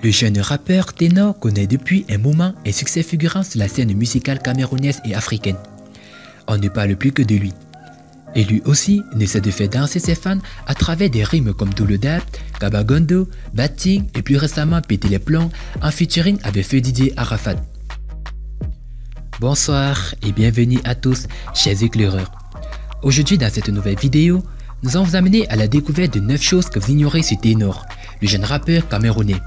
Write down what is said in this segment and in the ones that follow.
Le jeune rappeur Ténor connaît depuis un moment un succès fulgurant sur la scène musicale camerounaise et africaine. On ne parle plus que de lui. Et lui aussi ne cesse de faire danser ses fans à travers des rimes comme Douloudab, Kabagondo, Batting et plus récemment Péter les plombs en featuring avec Feu Didier Arafat. Bonsoir et bienvenue à tous, chers éclaireurs. Aujourd'hui dans cette nouvelle vidéo, nous allons vous amener à la découverte de 9 choses que vous ignorez sur Ténor, le jeune rappeur camerounais.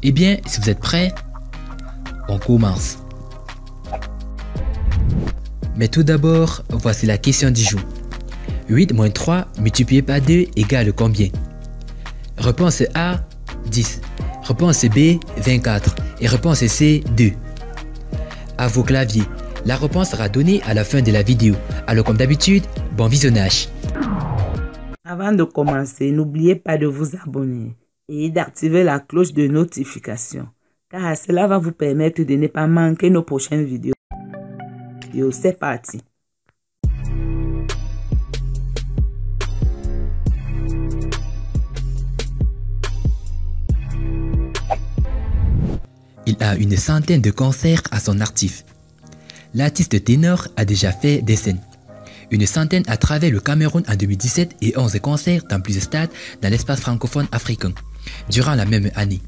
Eh bien, si vous êtes prêts, on commence. Mais tout d'abord, voici la question du jour. 8 moins 3 multiplié par 2 égale combien? Réponse A, 10. Réponse B, 24. Et réponse C, 2. À vos claviers. La réponse sera donnée à la fin de la vidéo. Alors comme d'habitude, bon visionnage. Avant de commencer, n'oubliez pas de vous abonner et d'activer la cloche de notification, car cela va vous permettre de ne pas manquer nos prochaines vidéos. C'est parti. Il a une centaine de concerts à son actif. L'artiste Ténor a déjà fait des scènes. Une centaine à travers le Cameroun en 2017 et 11 concerts dans plusieurs stades dans l'espace francophone africain durant la même année.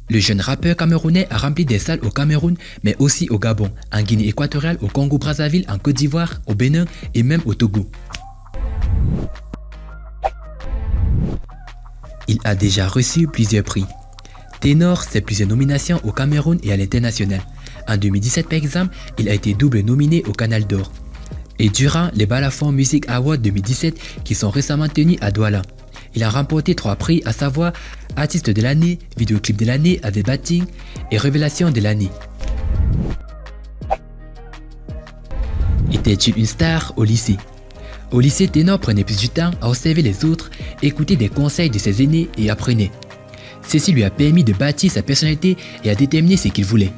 Le jeune rappeur camerounais a rempli des salles au Cameroun, mais aussi au Gabon, en Guinée équatoriale, au Congo-Brazzaville, en Côte d'Ivoire, au Bénin et même au Togo. Il a déjà reçu plusieurs prix. Ténor, c'est plusieurs nominations au Cameroun et à l'international. En 2017 par exemple, il a été double nominé au Canal d'Or. Et durant les Balafon Music Awards 2017 qui sont récemment tenus à Douala, il a remporté 3 prix, à savoir Artiste de l'année, Vidéoclip de l'année avec Batting et Révélation de l'année. Était-il une star au lycée? Au lycée, Ténor prenait plus du temps à observer les autres, écouter des conseils de ses aînés et apprenait. Ceci lui a permis de bâtir sa personnalité et à déterminer ce qu'il voulait.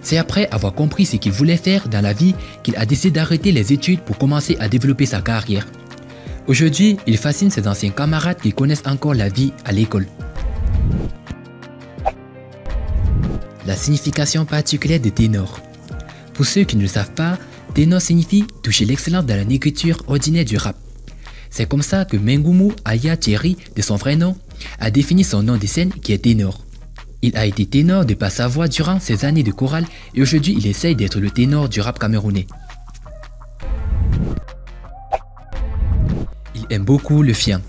C'est après avoir compris ce qu'il voulait faire dans la vie qu'il a décidé d'arrêter les études pour commencer à développer sa carrière. Aujourd'hui, il fascine ses anciens camarades qui connaissent encore la vie à l'école. La signification particulière de Ténor. Pour ceux qui ne le savent pas, Ténor signifie toucher l'excellence dans la écriture ordinaire du rap. C'est comme ça que Mengoumou Aya Thierry, de son vrai nom, a défini son nom de scène qui est Ténor. Il a été ténor de par sa voix durant ses années de chorale et aujourd'hui il essaye d'être le ténor du rap camerounais. Il aime beaucoup le fiang.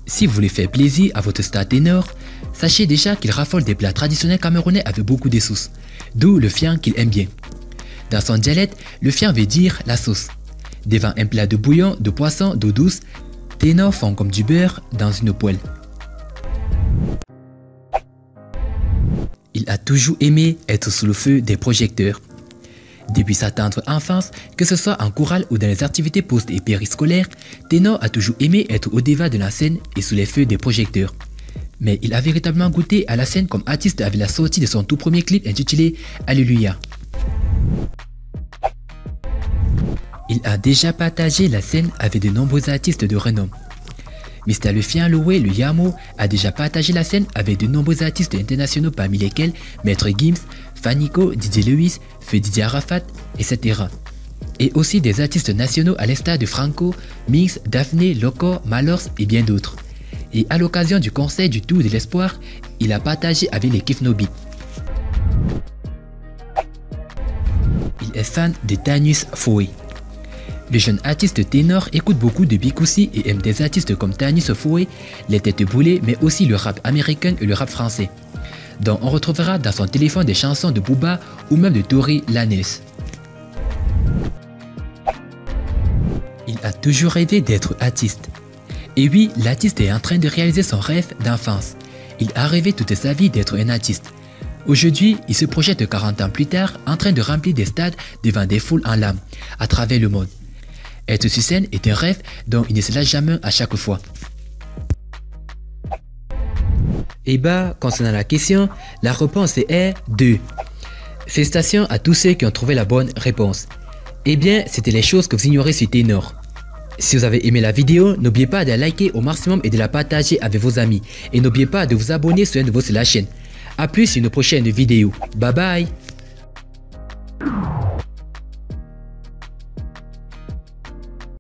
Si vous voulez faire plaisir à votre star ténor, sachez déjà qu'il raffole des plats traditionnels camerounais avec beaucoup de sauce, d'où le fiang qu'il aime bien. Dans son dialecte, le fiang veut dire la sauce. Devant un plat de bouillon, de poisson, d'eau douce, Ténor fond comme du beurre dans une poêle. Il a toujours aimé être sous le feu des projecteurs. Depuis sa tendre enfance, que ce soit en chorale ou dans les activités post- et périscolaires, Ténor a toujours aimé être au devant de la scène et sous les feux des projecteurs. Mais il a véritablement goûté à la scène comme artiste avec la sortie de son tout premier clip intitulé Alléluia. Il a déjà partagé la scène avec de nombreux artistes de renom. Mr. Le Fiang Loué, le Yamo, a déjà partagé la scène avec de nombreux artistes internationaux parmi lesquels Maître Gims, Fanico, Didier Lewis, Feu Didier Arafat, etc. Et aussi des artistes nationaux à l'instar de Franco, Mix, Daphné, Loco, Malors et bien d'autres. Et à l'occasion du concert du Tour de l'Espoir, il a partagé avec les Kif No Beat. Il est fan de Tanius Foué. Le jeune artiste Ténor écoute beaucoup de Bikoussi et aime des artistes comme Tanius Foué, les Têtes Boulées, mais aussi le rap américain et le rap français, dont on retrouvera dans son téléphone des chansons de Booba ou même de Tory Lanez. Il a toujours rêvé d'être artiste. Et oui, l'artiste est en train de réaliser son rêve d'enfance. Il a rêvé toute sa vie d'être un artiste. Aujourd'hui, il se projette 40 ans plus tard en train de remplir des stades devant des foules en larmes à travers le monde. Être sur scène est un rêve dont il ne se lasse jamais à chaque fois. Et bah, concernant la question, la réponse est 2. Félicitations à tous ceux qui ont trouvé la bonne réponse. Eh bien, c'était les choses que vous ignorez sur Ténor. Si vous avez aimé la vidéo, n'oubliez pas de la liker au maximum et de la partager avec vos amis. Et n'oubliez pas de vous abonner sur un de vos sur la chaîne. A plus sur une prochaine vidéo. Bye bye.